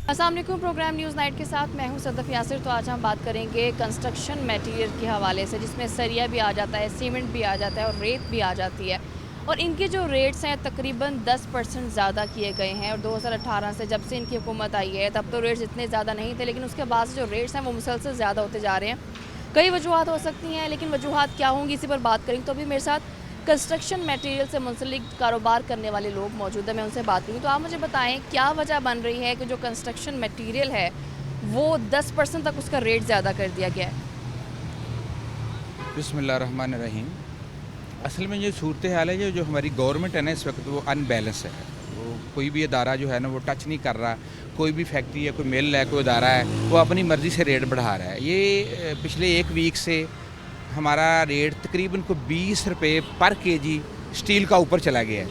अस्सलाम वालेकुम। Programme news night के साथ मैं हूं सदफ यासिर। तो आज हम बात करेंगे कंस्ट्रक्शन मटेरियल के हवाले से, जिसमें सरिया भी आ जाता है, सीमेंट भी आ जाता है और रेत भी आ जाती है। और इनके जो रेट्स हैं तकरीबन 10% ज़्यादा किए गए हैं। और 2018 से जब से इनकी हुकूमत आई है तब तो रेट्स इतने ज़्यादा नहीं थे, लेकिन उसके बाद से जो रेट्स हैं वो मुसलसल ज़्यादा होते जा रहे हैं। कई वजूहत हो सकती हैं, लेकिन वजूहत क्या होंगी इसी पर बात करेंगे। तो अभी मेरे साथ कंस्ट्रक्शन मटेरियल से मुंसलिक कारोबार करने वाले लोग मौजूद हैं, मैं उनसे बात करूँ। तो आप मुझे बताएं क्या वजह बन रही है कि जो कंस्ट्रक्शन मटेरियल है वो 10% तक उसका रेट ज़्यादा कर दिया गया है। बिस्मिल्लाहिर्रहमानिर्रहीम। असल में ये सूरत हाल है, जो हमारी गवर्नमेंट है ना इस वक्त वो अनबैलेंस है। वो कोई भी अदारा जो है ना वो टच नहीं कर रहा। कोई भी फैक्ट्री है, कोई मिल है, कोई अदारा है, वो अपनी मर्ज़ी से रेट बढ़ा रहा है। ये पिछले एक वीक से हमारा रेट तकरीबन को 20 रुपये पर केजी स्टील का ऊपर चला गया है।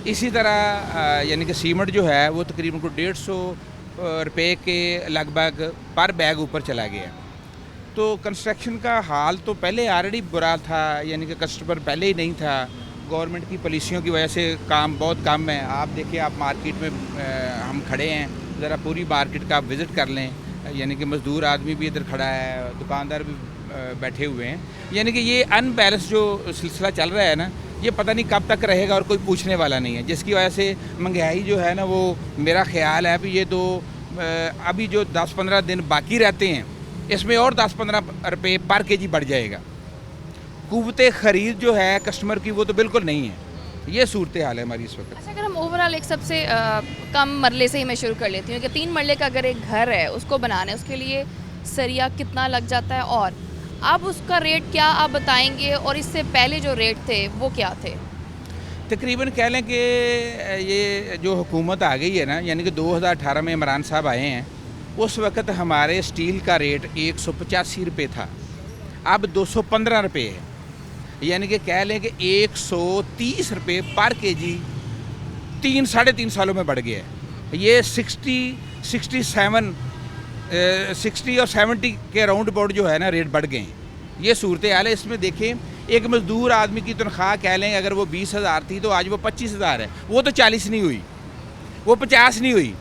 इसी तरह यानी कि सीमेंट जो है वो तकरीबन को 150 रुपये के लगभग पर बैग ऊपर चला गया है। तो कंस्ट्रक्शन का हाल तो पहले ऑलरेडी बुरा था, यानी कि कस्टमर पहले ही नहीं था। गवर्नमेंट की पॉलिसियों की वजह से काम बहुत कम है। आप देखिए, आप मार्केट में हम खड़े हैं, ज़रा पूरी मार्केट का आप विज़िट कर लें। यानी कि मज़दूर आदमी भी इधर खड़ा है, दुकानदार भी बैठे हुए हैं। यानी कि ये अनबैलेंस जो सिलसिला चल रहा है ना, ये पता नहीं कब तक रहेगा और कोई पूछने वाला नहीं है। जिसकी वजह से महंगाई जो है ना वो, मेरा ख्याल है कि ये तो अभी जो 10-15 दिन बाकी रहते हैं इसमें और 10-15 रुपये पर केजी बढ़ जाएगा। कुव्वत ख़रीद जो है कस्टमर की वो तो बिल्कुल नहीं है। ये सूरत हाल है हमारी इस वक्त। अच्छा, अगर हम ओवरऑल एक सबसे कम मरले से ही मैं शुरू कर लेती हूँ कि 3 मरले का अगर एक घर है उसको बनाना है, उसके लिए सरिया कितना लग जाता है और अब उसका रेट क्या आप बताएंगे, और इससे पहले जो रेट थे वो क्या थे? तकरीबन कह लें कि ये जो हुकूमत आ गई है ना, यानी कि 2018 में इमरान साहब आए हैं, उस वक़्त हमारे स्टील का रेट 185 रुपये था, अब 215 रुपये है। यानी कि कह लें कि 130 रुपये पर केजी 3-3.5 सालों में बढ़ गया है। ये 60 और 70 के राउंड अबाउट जो है ना रेट बढ़ गए हैं। ये सूरत हाल है। इसमें देखें, एक मज़दूर आदमी की तनख्वाह कह लें अगर वो 20,000 थी तो आज वो 25,000 है। वो तो 40 नहीं हुई, वो 50 नहीं हुई।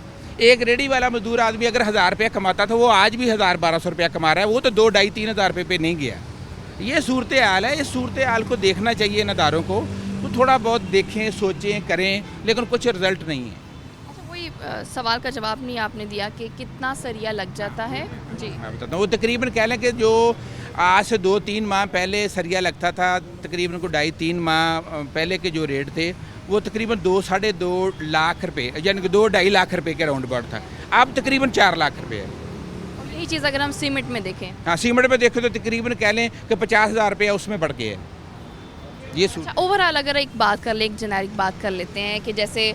एक रेडी वाला मजदूर आदमी अगर 1,000 रुपया कमाता था वो आज भी 1,000-1,200 रुपया कमा रहा है। वो तो 2-2.5-3 हज़ार रुपये पे नहीं गया। ये सूरत हाल है। इस सूरत हाल को देखना चाहिए इन अदारों को, तो थोड़ा बहुत देखें, सोचें, करें, लेकिन कुछ रिज़ल्ट नहीं है। अच्छा, वही सवाल का जवाब नहीं आपने दिया कि कितना सरिया लग जाता है। जी, मैं बताता हूँ। वो तकरीबन कह लें कि जो आज से 2-3 माह पहले सरिया लगता था, तकरीबन को 2.5-3 माह पहले के जो रेट थे वो तकरीबन 2-2.5 लाख रुपये, यानी कि 2-2.5 लाख रुपये के राउंड अबाउट था। अब तकरीबन 4 लाख रुपये है। और यही चीज़ अगर हम सीमेंट में देखें। हाँ, सीमेंट में देखें तो तकरीबन कह लें कि 50,000 रुपया उसमें बढ़ गया है। ये अच्छा, ओवरऑल अगर एक बात कर लें, एक जेनेरिक बात कर लेते हैं कि जैसे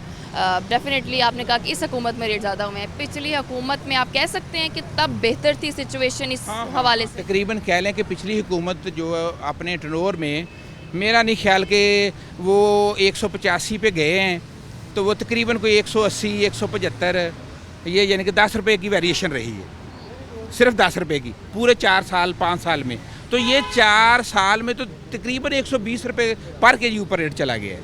डेफिनेटली आपने कहा कि इस हुकूमत में रेट ज़्यादा हुए हैं, पिछली हुकूमत में आप कह सकते हैं कि तब बेहतर थी सिचुएशन इस हवाले से? तकरीबन कह लें कि पिछली हुकूमत जो अपने टर्नओवर में, मेरा नहीं ख्याल कि वो 185 पे गए हैं, तो वो तकरीबन कोई 180-175, ये यानी कि 10 रुपये की वेरिएशन रही है, सिर्फ 10 रुपये की पूरे 4-5 साल में। तो ये 4 साल में तो तकरीबन 120 रुपये पर केजी ऊपर रेट चला गया है।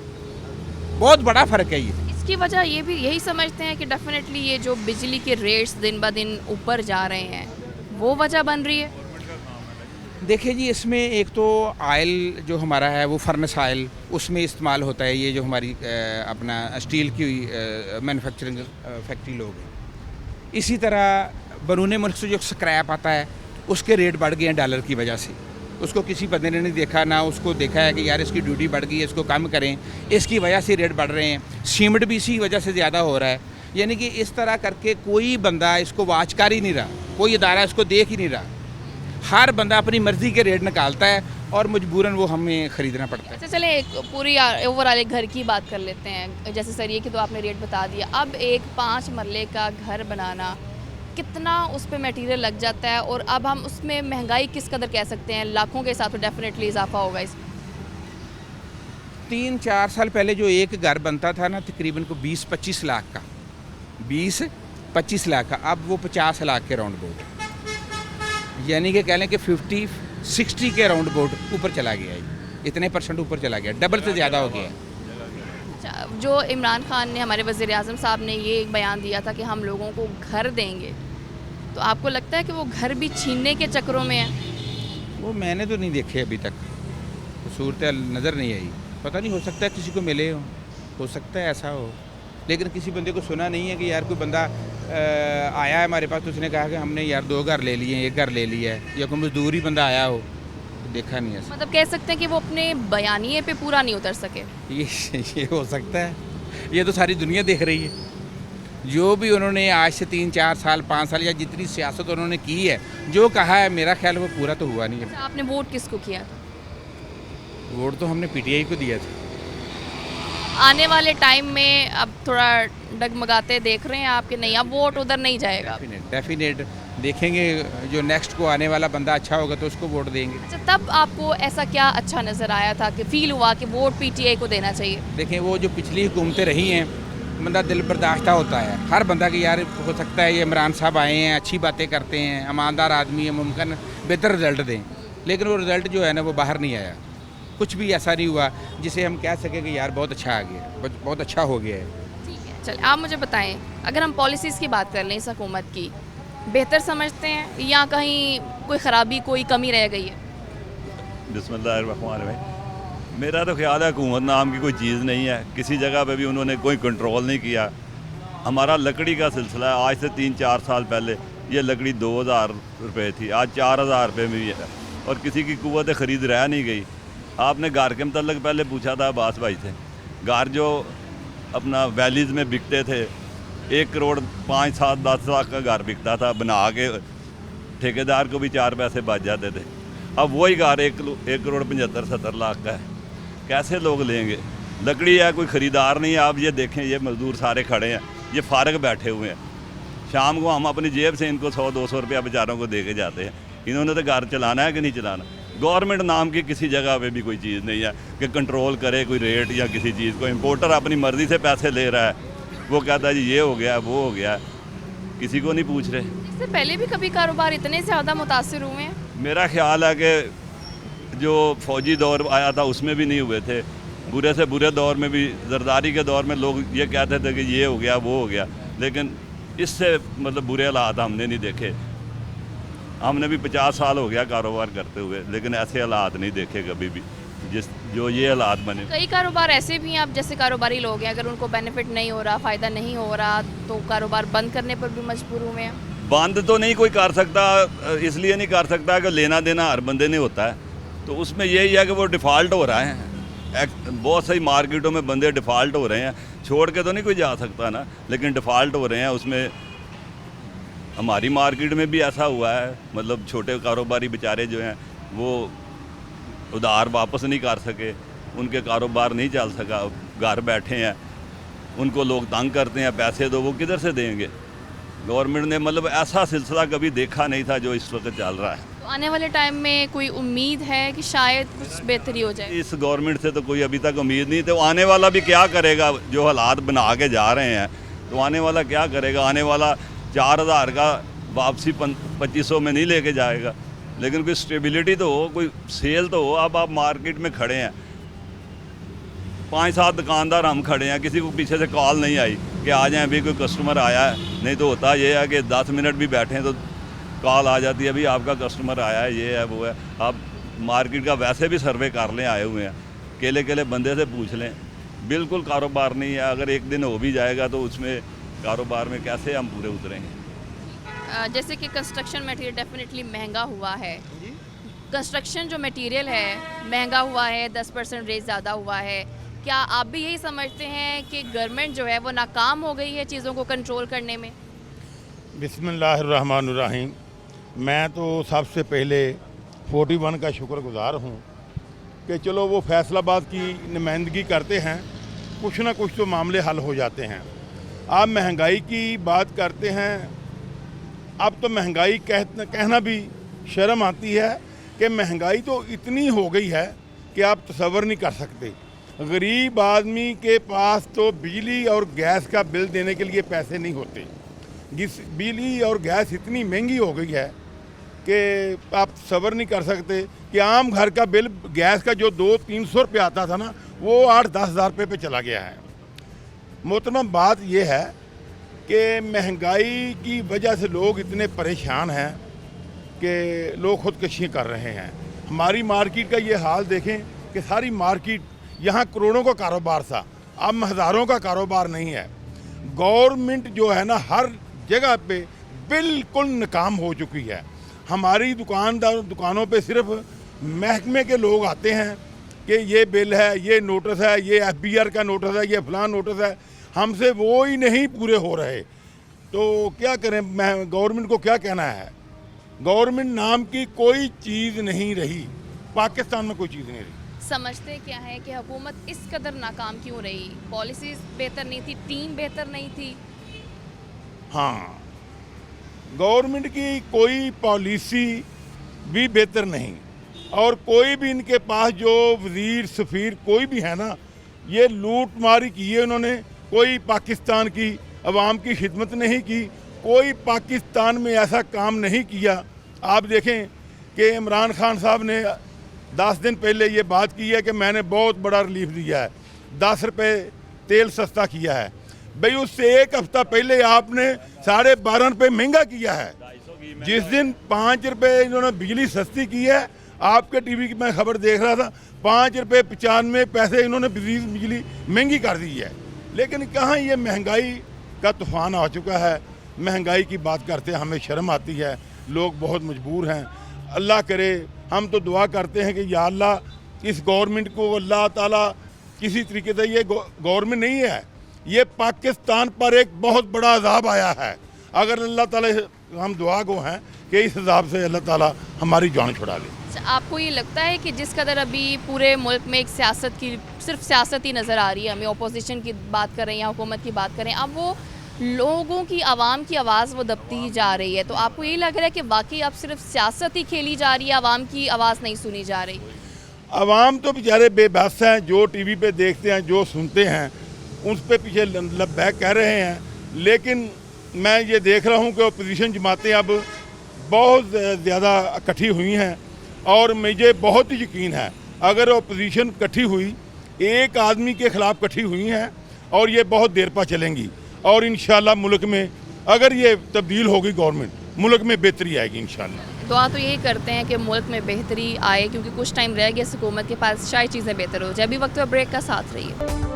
बहुत बड़ा फ़र्क है ये। इसकी वजह ये भी यही समझते हैं कि डेफिनेटली ये जो बिजली के रेट्स दिन ब दिन ऊपर जा रहे हैं वो वजह बन रही है। देखिए जी, इसमें एक तो आयल जो हमारा है वो फर्नेस आयल उसमें इस्तेमाल होता है। ये जो हमारी अपना स्टील की मैन्युफैक्चरिंग फैक्ट्री लोग हैं। इसी तरह बैरून मुल्क से जो स्क्रैप आता है उसके रेट बढ़ गए हैं डॉलर की वजह से। उसको किसी बंदे ने नहीं देखा, ना उसको देखा है कि यार इसकी ड्यूटी बढ़ गई है, इसको कम करें, इसकी वजह से रेट बढ़ रहे हैं। सीमेंट भी इसी वजह से ज़्यादा हो रहा है। यानी कि इस तरह करके कोई बंदा इसको वाच कर ही नहीं रहा, कोई इदारा इसको देख ही नहीं रहा। हर बंदा अपनी मर्ज़ी के रेट निकालता है और मजबूरन वो हमें ख़रीदना पड़ता है। अच्छा, चलें एक पूरी ओवरऑल एक घर की बात कर लेते हैं। जैसे सरिये की तो आपने रेट बता दिया, अब एक 5 मरले का घर बनाना कितना उस पर मटेरियल लग जाता है, और अब हम उसमें महंगाई किस कदर कह सकते हैं? लाखों के हिसाब से डेफिनेटली इजाफा होगा इसमें। 3-4 साल पहले जो एक घर बनता था ना तकरीबन को 20-25 लाख का, 20-25 लाख का, अब वो 50 लाख के राउंड अबाउट, यानी कि कह लें कि 50-60 के राउंड अबाउट ऊपर चला गया है। इतने % ऊपर चला गया, डबल से ज़्यादा हो गया है। अच्छा, जो इमरान खान ने, हमारे वज़ीर आज़म साहब ने ये एक बयान दिया था कि हम लोगों को घर देंगे, तो आपको लगता है कि वो घर भी छीनने के चक्करों में है? वो मैंने तो नहीं देखे अभी तक, सूरत नज़र नहीं आई। पता नहीं, हो सकता है किसी को मिले हो सकता है ऐसा हो, लेकिन किसी बंदे को सुना नहीं है कि यार कोई बंदा आया है हमारे पास तो उसने कहा कि हमने यार 2 घर ले लिए, 1 घर ले लिया है, या कोई मजदूर ही बंदा आया हो, देखा नहीं है ऐसा। मतलब कह सकते हैं कि वो अपने बयानिए पे पूरा नहीं उतर सके। ये हो सकता है, ये तो सारी दुनिया देख रही है। जो भी उन्होंने आज से 3-4 साल 5 साल या जितनी सियासत उन्होंने की है, जो कहा है, मेरा ख्याल वो पूरा तो हुआ नहीं है। अच्छा, आपने वोट किसको किया था? वोट तो हमने पीटीआई को दिया था। आने वाले टाइम में अब थोड़ा डगमगाते देख रहे हैं आप कि नहीं, अब वोट उधर नहीं जाएगा? डेफिनेट देखेंगे, जो नेक्स्ट को आने वाला बंदा अच्छा होगा तो उसको वोट देंगे। अच्छा, तब आपको ऐसा क्या अच्छा नज़र आया था कि फील हुआ कि वोट पीटीआई को देना चाहिए? देखें, वो जो पिछली हुकूमतें रही हैं, बंदा दिल बर्दाश्ता होता है हर बंदा कि यार हो सकता है ये इमरान साहब आए हैं, अच्छी बातें करते हैं, ईमानदार आदमी है, मुमकिन बेहतर रिजल्ट दें, लेकिन वो रिज़ल्ट जो है ना वो बाहर नहीं आया। कुछ भी ऐसा नहीं हुआ जिसे हम कह सकें कि यार बहुत अच्छा आ गया, बहुत अच्छा हो गया है। ठीक है, चलिए आप मुझे बताएं, अगर हम पॉलिसीज़ की बात कर लें इस हुकूमत की, बेहतर समझते हैं या कहीं कोई ख़राबी, कोई कमी रह गई है? बिस्मिल्लाहिर्रहमानिर्रहीम। मेरा तो ख्याल है हुकूमत नाम की कोई चीज़ नहीं है, किसी जगह पे भी उन्होंने कोई कंट्रोल नहीं किया। हमारा लकड़ी का सिलसिला है, आज से 3-4 साल पहले ये लकड़ी 2000 रुपये थी, आज 4000 रुपये में भी है, और किसी की कुव्वत ख़रीद रह नहीं गई। आपने घर के मतलब पहले पूछा था अब्बास भाई से, घर जो अपना वैलीज़ में बिकते थे 1 करोड़ 5-7-10 लाख का घर बिकता था, बना के ठेकेदार को भी 4 पैसे बच जाते थे। अब वही घर 1 करोड़ 75-70 लाख का है, कैसे लोग लेंगे? लकड़ी है, कोई ख़रीदार नहीं है। आप ये देखें, ये मज़दूर सारे खड़े हैं, ये फारग बैठे हुए हैं। शाम को हम अपनी जेब से इनको 100-200 रुपया बेचारों को दे के जाते हैं। इन्होंने तो घर चलाना है कि नहीं चलाना। गवर्नमेंट नाम की किसी जगह पे भी कोई चीज़ नहीं है कि कंट्रोल करे कोई रेट या किसी चीज़ को। इम्पोर्टर अपनी मर्ज़ी से पैसे ले रहा है, वो कहता है जी ये हो गया, वो हो गया, किसी को नहीं पूछ रहे। इससे पहले भी कभी कारोबार इतने ज़्यादा मुतासिर हुए हैं? मेरा ख्याल है कि जो फौजी दौर आया था उसमें भी नहीं हुए थे, बुरे से बुरे दौर में भी, जरदारी के दौर में लोग ये कहते थे कि ये हो गया, वो हो गया, लेकिन इससे मतलब बुरे हालात हमने नहीं देखे। हमने भी 50 साल हो गया कारोबार करते हुए, लेकिन ऐसे हालात नहीं देखे कभी भी जो ये हालात बने। कई कारोबार ऐसे भी हैं, आप जैसे कारोबारी लोग हैं, अगर उनको बेनिफिट नहीं हो रहा, फ़ायदा नहीं हो रहा, तो कारोबार बंद करने पर भी मजबूर हुए हैं। बंद तो नहीं कोई कर सकता, इसलिए नहीं कर सकता कि लेना देना हर बंदे ने होता है, तो उसमें यही है कि वो डिफ़ॉल्ट हो रहा है। बहुत सारी मार्केटों में बंदे डिफ़ॉल्ट हो रहे हैं, छोड़ के तो नहीं कोई जा सकता ना, लेकिन डिफ़ॉल्ट हो रहे हैं। उसमें हमारी मार्केट में भी ऐसा हुआ है, मतलब छोटे कारोबारी बेचारे जो हैं वो उधार वापस नहीं कर सके, उनके कारोबार नहीं चल सका, घर बैठे हैं, उनको लोग तंग करते हैं, पैसे दो, वो किधर से देंगे? गवर्नमेंट ने मतलब ऐसा सिलसिला कभी देखा नहीं था जो इस वक्त चल रहा है। तो आने वाले टाइम में कोई उम्मीद है कि शायद कुछ बेहतरी हो जाए? इस गवर्नमेंट से तो कोई अभी तक उम्मीद नहीं, तो आने वाला भी क्या करेगा? जो हालात बना के जा रहे हैं, तो आने वाला क्या करेगा? आने वाला 4000 का वापसी 2500 में नहीं लेके जाएगा, लेकिन कोई स्टेबिलिटी तो हो, कोई सेल तो हो। अब आप मार्केट में खड़े हैं, 5-7 दुकानदार हम खड़े हैं, किसी को पीछे से कॉल नहीं आई कि आ जाएं, अभी कोई कस्टमर आया है। नहीं तो होता ये है कि 10 मिनट भी बैठे हैं तो कॉल आ जाती है, अभी आपका कस्टमर आया है, ये है, वो है। आप मार्केट का वैसे भी सर्वे कर लें, आए हुए हैं, केले केले बंदे से पूछ लें, बिल्कुल कारोबार नहीं है। अगर एक दिन हो भी जाएगा तो उसमें कारोबार में कैसे हम पूरे उतरेंगे? जैसे कि कंस्ट्रक्शन मटेरियल डेफिनेटली महंगा हुआ है, कंस्ट्रक्शन जो मटेरियल है महंगा हुआ है, 10% रेट ज़्यादा हुआ है, क्या आप भी यही समझते हैं कि गवर्नमेंट जो है वो नाकाम हो गई है चीज़ों को कंट्रोल करने में? बिस्मिल्लाहिर्रहमानिर्रहीम। मैं तो सबसे पहले 41 का शुक्रगुज़ार हूँ कि चलो वो फैसलाबाद की नुमाइंदगी करते हैं, कुछ ना कुछ तो मामले हल हो जाते हैं। आप महंगाई की बात करते हैं, अब तो महंगाई कहना भी शर्म आती है कि महंगाई तो इतनी हो गई है कि आप तसव्वुर नहीं कर सकते। गरीब आदमी के पास तो बिजली और गैस का बिल देने के लिए पैसे नहीं होते। बिजली और गैस इतनी महंगी हो गई है कि आप तसव्वुर नहीं कर सकते कि आम घर का बिल गैस का जो 200-300 रुपये आता था ना, वो 8-10 हज़ार रुपये पे चला गया है। मोहतरम बात यह है कि महंगाई की वजह से लोग इतने परेशान हैं कि लोग खुदकशियाँ कर रहे हैं। हमारी मार्केट का ये हाल देखें कि सारी मार्केट यहाँ करोड़ों का कारोबार था, अब हज़ारों का कारोबार नहीं है। गवर्नमेंट जो है ना हर जगह पे बिल्कुल नाकाम हो चुकी है। हमारी दुकानों पे सिर्फ महकमे के लोग आते हैं कि ये बिल है, ये नोटिस है, ये FBR का नोटिस है, ये फलां नोटिस है, हमसे वो ही नहीं पूरे हो रहे। तो क्या करें, मैं गवर्नमेंट को क्या कहना है, गवर्नमेंट नाम की कोई चीज़ नहीं रही, पाकिस्तान में कोई चीज़ नहीं रही। समझते क्या है कि हुकूमत इस कदर नाकाम क्यों रही? पॉलिसीज़ बेहतर नहीं थी, टीम बेहतर नहीं थी? हाँ, गवर्नमेंट की कोई पॉलिसी भी बेहतर नहीं, और कोई भी इनके पास जो वज़ीर सफ़ीर कोई भी है ना, ये लूट मारी की है उन्होंने। कोई पाकिस्तान की अवाम की खिदमत नहीं की, कोई पाकिस्तान में ऐसा काम नहीं किया। आप देखें कि इमरान खान साहब ने 10 दिन पहले ये बात की है कि मैंने बहुत बड़ा रिलीफ दिया है, 10 रुपये तेल सस्ता किया है। भाई उससे एक हफ्ता पहले आपने 12.5 रुपये महंगा किया है। जिस दिन 5 रुपये इन्होंने बिजली सस्ती की है, आपके टीवी की मैं खबर देख रहा था, 5 रुपये 95 पैसे इन्होंने बिजली महंगी कर दी है। लेकिन कहाँ ये महंगाई का तूफ़ान आ चुका है। महंगाई की बात करते हमें शर्म आती है, लोग बहुत मजबूर हैं। अल्लाह करे, हम तो दुआ करते हैं कि या अल्लाह इस गवर्नमेंट को अल्लाह ताला किसी तरीके से, ये गवर्नमेंट नहीं है, ये पाकिस्तान पर एक बहुत बड़ा अजाब आया है। अगर अल्लाह ताला, हम दुआ को हैं कि इस अजाब से अल्लाह ताला हमारी जान छुड़ा ले। आपको ये लगता है कि जिस कदर अभी पूरे मुल्क में एक सियासत की, सिर्फ सियासत ही नज़र आ रही है, हमें अपोजिशन की बात करें या हुकूमत की बात करें, अब वो लोगों की, आवाम की आवाज़ वो दबती ही जा रही है, तो आपको ये लग रहा है कि वाकई अब सिर्फ सियासत ही खेली जा रही है, आवाम की आवाज़ नहीं सुनी जा रही? आवाम तो बेचारे बेबस हैं, जो टीवी पे देखते हैं, जो सुनते हैं, उस पे पीछे लब्बैक कह रहे हैं। लेकिन मैं ये देख रहा हूँ कि अपोजिशन जमातें अब बहुत ज़्यादा इकट्ठी हुई हैं, और मुझे बहुत ही यकीन है अगर अपोजिशन इकट्ठी हुई, एक आदमी के ख़िलाफ़ इकट्ठी हुई हैं, और ये बहुत देर पर चलेंगी, और इंशाल्लाह मुल्क में अगर ये तब्दील होगी गवर्नमेंट, मुल्क में बेहतरी आएगी इंशाल्लाह। दुआ तो यही करते हैं कि मुल्क में बेहतरी आए, क्योंकि कुछ टाइम रह गया इस हुकूमत के पास, शायद चीज़ें बेहतर हो जाए। अभी वक्त पर ब्रेक का साथ रहिए।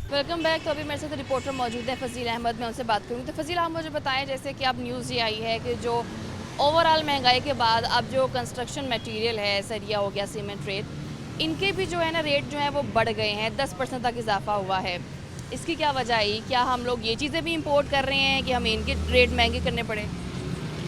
Welcome back. तो अभी मेरे साथ रिपोर्टर मौजूद है फजील अहमद, मैं उनसे बात करूँगी। तो फजील, आप मुझे बताएं, जैसे कि अब न्यूज़ ये आई है कि जो ओवरऑल महंगाई के बाद अब जो कंस्ट्रक्शन मटेरियल है, सरिया हो गया, सीमेंट, रेत, इनके भी जो है ना रेट जो है वो बढ़ गए हैं, 10% तक इजाफा हुआ है। इसकी क्या वजह आई? क्या हम लोग ये चीज़ें भी इंपोर्ट कर रहे हैं कि हमें इनके रेट महंगे करने पड़े?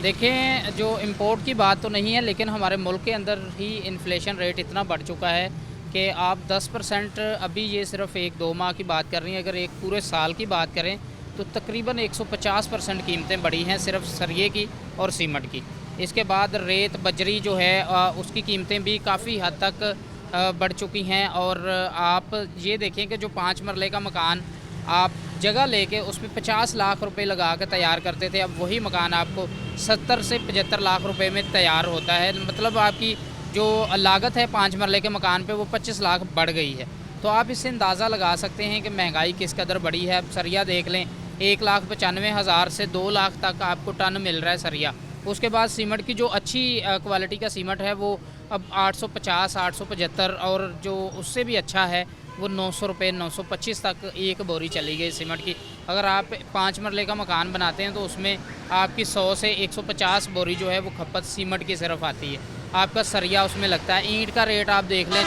देखें, जो इंपोर्ट की बात तो नहीं है, लेकिन हमारे मुल्क के अंदर ही इन्फ्लेशन रेट इतना बढ़ चुका है कि आप 10%, अभी ये सिर्फ 1-2 माह की बात कर रही हैं, अगर एक पूरे साल की बात करें तो तकरीबन 150% कीमतें बढ़ी हैं सिर्फ सरिये की और सीमेंट की। इसके बाद रेत, बजरी जो है उसकी कीमतें भी काफ़ी हद तक बढ़ चुकी हैं। और आप ये देखें कि जो 5 मरले का मकान आप जगह लेके उसमें 50 लाख रुपए लगा कर तैयार करते थे, अब वही मकान आपको 70 से 75 लाख रुपए में तैयार होता है। मतलब आपकी जो लागत है 5 मरले के मकान पे वो 25 लाख बढ़ गई है। तो आप इससे अंदाज़ा लगा सकते हैं कि महंगाई किस कदर बढ़ी है। अब सरिया देख लें, 1,95,000 से 2 लाख तक आपको टन मिल रहा है सरिया। उसके बाद सीमेंट की जो अच्छी क्वालिटी का सीमेंट है वो अब 850, 875, और जो उससे भी अच्छा है वो 900 रुपये, 925 तक एक बोरी चली गई सीमेंट की। अगर आप 5 मरले का मकान बनाते हैं तो उसमें आपकी 100 से 150 बोरी जो है वो खपत सीमेंट की सिर्फ आती है। आपका सरिया उसमें लगता है। ईंट का रेट आप देख लें,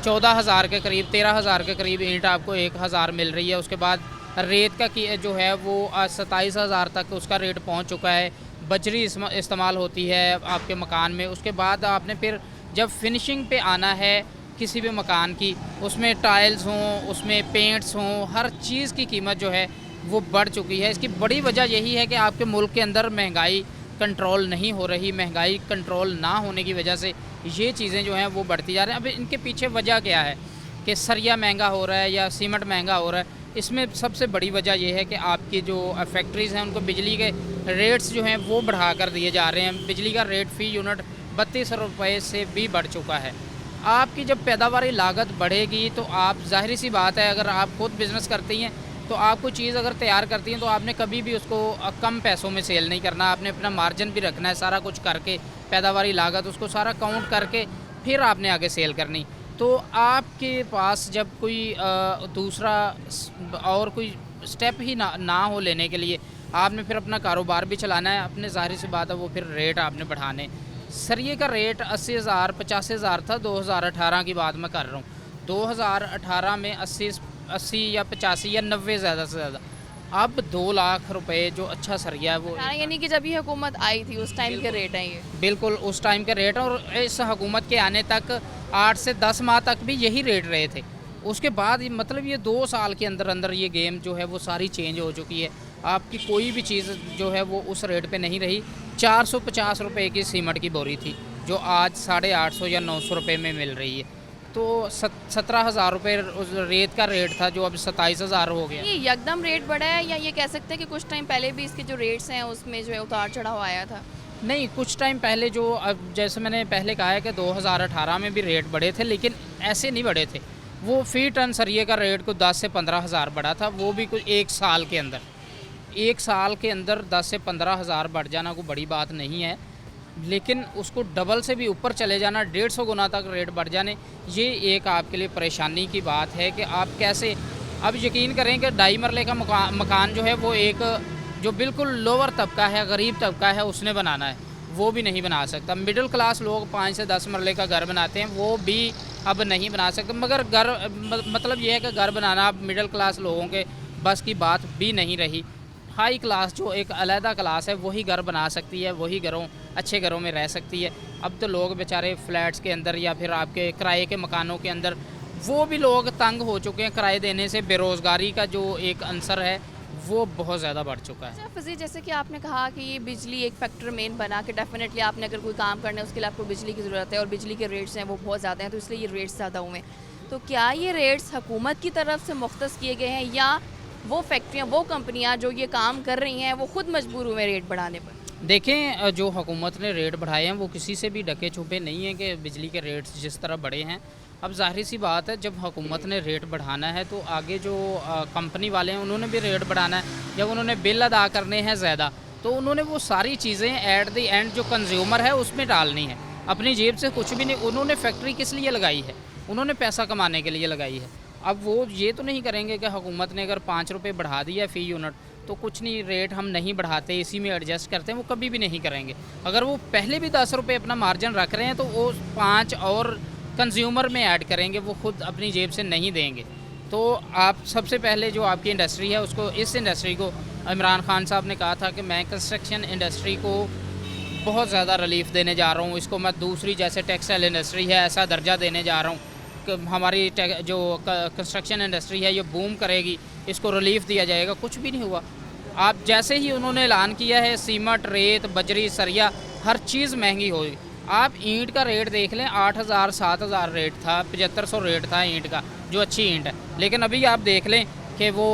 14,000 के करीब, 13,000 के करीब ईंट आपको 1,000 मिल रही है। उसके बाद रेत का जो है वो 27,000 तक उसका रेट पहुंच चुका है। बजरी इस्तेमाल होती है आपके मकान में। उसके बाद आपने फिर जब फिनिशिंग पे आना है किसी भी मकान की, उसमें टाइल्स हों, उसमें पेंट्स हों, हर चीज़ की कीमत जो है वो बढ़ चुकी है। इसकी बड़ी वजह यही है कि आपके मुल्क के अंदर महंगाई कंट्रोल नहीं हो रही। महंगाई कंट्रोल ना होने की वजह से ये चीज़ें जो हैं वो बढ़ती जा रही हैं। अब इनके पीछे वजह क्या है कि सरिया महंगा हो रहा है या सीमेंट महंगा हो रहा है? इसमें सबसे बड़ी वजह यह है कि आपकी जो फैक्ट्रीज़ हैं उनको बिजली के रेट्स जो हैं वो बढ़ा कर दिए जा रहे हैं। बिजली का रेट फ़ी यूनिट 32 रुपये से भी बढ़ चुका है। आपकी जब पैदावारी लागत बढ़ेगी तो आप ज़ाहिर सी बात है, अगर आप खुद बिज़नेस करती हैं तो आप कोई चीज़ अगर तैयार करती हैं तो आपने कभी भी उसको कम पैसों में सेल नहीं करना, आपने अपना मार्जिन भी रखना है, सारा कुछ करके पैदावारी लागत उसको सारा काउंट करके फिर आपने आगे सेल करनी। तो आपके पास जब कोई दूसरा और कोई स्टेप ही ना हो लेने के लिए, आपने फिर अपना कारोबार भी चलाना है, अपने ज़ाहिर सी बात है वो फिर रेट आपने बढ़ाने। सरिये का रेट 80,000 85,000 था, 2018 की बात मैं कर रहा हूँ। 2018 में 80 या 85 या 90 ज़्यादा से ज़्यादा। अब 2 लाख रुपए जो अच्छा सरिया है वो, यानी कि जब ये हुकूमत आई थी उस टाइम के रेट हैं ये। बिल्कुल उस टाइम के रेट, और इस हुकूमत के आने तक 8 से 10 माह तक भी यही रेट रहे थे। उसके बाद मतलब ये 2 साल के अंदर अंदर ये गेम जो है वो सारी चेंज हो चुकी है। आपकी कोई भी चीज़ जो है वो उस रेट पे नहीं रही। 450 रुपये की सीमेंट की बोरी थी जो आज 850 या 900 रुपये में मिल रही है। तो 17,000 रुपये उस रेत का रेट था जो अब 27,000 हो गया। ये यकदम रेट बढ़ा है या ये कह सकते हैं कि कुछ टाइम पहले भी इसके जो रेट्स हैं उसमें जो है उतार चढ़ाव आया था? नहीं, कुछ टाइम पहले जो, अब जैसे मैंने पहले कहा है कि 2018 में भी रेट बढ़े थे, लेकिन ऐसे नहीं बढ़े थे। वो फ़ी टन सरिये का रेट को 10 से 15,000 बढ़ा था, वो भी कुछ 1 साल के अंदर। 1 साल के अंदर 10 से 15,000 बढ़ जाना कोई बड़ी बात नहीं है, लेकिन उसको डबल से भी ऊपर चले जाना, 150 गुना तक रेट बढ़ जाने, ये एक आपके लिए परेशानी की बात है कि आप कैसे। अब यकीन करें कि 2.5 मरले का मकान जो है वो एक जो बिल्कुल लोअर तबका है, गरीब तबका है, उसने बनाना है, वो भी नहीं बना सकता। मिडिल क्लास लोग 5 से 10 मरले का घर बनाते हैं, वो भी अब नहीं बना सकते। मगर घर मतलब ये है कि घर बनाना अब मिडिल क्लास लोगों के बस की बात भी नहीं रही। हाई क्लास जो एक अलहदा क्लास है वही घर बना सकती है, वही अच्छे घरों में रह सकती है। अब तो लोग बेचारे फ्लैट्स के अंदर या फिर आपके किराए के मकानों के अंदर, वो भी लोग तंग हो चुके हैं किराए देने से। बेरोज़गारी का जो एक अंसर है वो बहुत ज़्यादा बढ़ चुका है। अच्छा फजी, जैसे कि आपने कहा कि ये बिजली एक फैक्टर मेन बना के डेफिनेटली आपने अगर कोई काम करना है उसके लिए आपको बिजली की ज़रूरत है और बिजली के रेट्स हैं वो बहुत ज़्यादा हैं, तो इसलिए ये रेट्स ज़्यादा हुए हैं। तो क्या ये रेट्स हुकूमत की तरफ से मुख्तस किए गए हैं या वो फैक्ट्रियाँ, वो कंपनियाँ जो ये काम कर रही हैं वो खुद मजबूर हुए रेट बढ़ाने पर? देखें, जो हुकूमत ने रेट बढ़ाए हैं वो किसी से भी ढके छुपे नहीं है कि बिजली के रेट्स जिस तरह बढ़े हैं। अब ज़ाहिर सी बात है, जब हुकूमत ने रेट बढ़ाना है तो आगे जो कंपनी वाले हैं उन्होंने भी रेट बढ़ाना है। जब उन्होंने बिल अदा करने हैं ज़्यादा तो उन्होंने वो सारी चीज़ें एट द एंड जो कंज्यूमर है उसमें डालनी है, अपनी जेब से कुछ भी नहीं। उन्होंने फैक्ट्री किस लिए लगाई है? उन्होंने पैसा कमाने के लिए लगाई है। अब वो ये तो नहीं करेंगे कि हुकूमत ने अगर 5 रुपये बढ़ा दिया फ़ी यूनिट तो कुछ नहीं, रेट हम नहीं बढ़ाते, इसी में एडजस्ट करते हैं, वो कभी भी नहीं करेंगे। अगर वो पहले भी 10 रुपये अपना मार्जिन रख रहे हैं तो वो 5 और कंज्यूमर में ऐड करेंगे, वो खुद अपनी जेब से नहीं देंगे। तो आप सबसे पहले जो आपकी इंडस्ट्री है उसको, इस इंडस्ट्री को, इमरान खान साहब ने कहा था कि मैं कंस्ट्रक्शन इंडस्ट्री को बहुत ज़्यादा रिलीफ देने जा रहा हूँ, इसको मैं दूसरी जैसे टेक्सटाइल इंडस्ट्री है ऐसा दर्जा देने जा रहा हूँ। हमारी जो कंस्ट्रक्शन इंडस्ट्री है ये बूम करेगी, इसको रिलीफ दिया जाएगा। कुछ भी नहीं हुआ। आप जैसे ही उन्होंने ऐलान किया है सीमेंट, रेत, बजरी, सरिया, हर चीज़ महंगी होगी। आप ईंट का रेट देख लें, 8,000 7,000 रेट था, 7500 रेट था ईंट का, जो अच्छी ईंट है। लेकिन अभी आप देख लें कि वो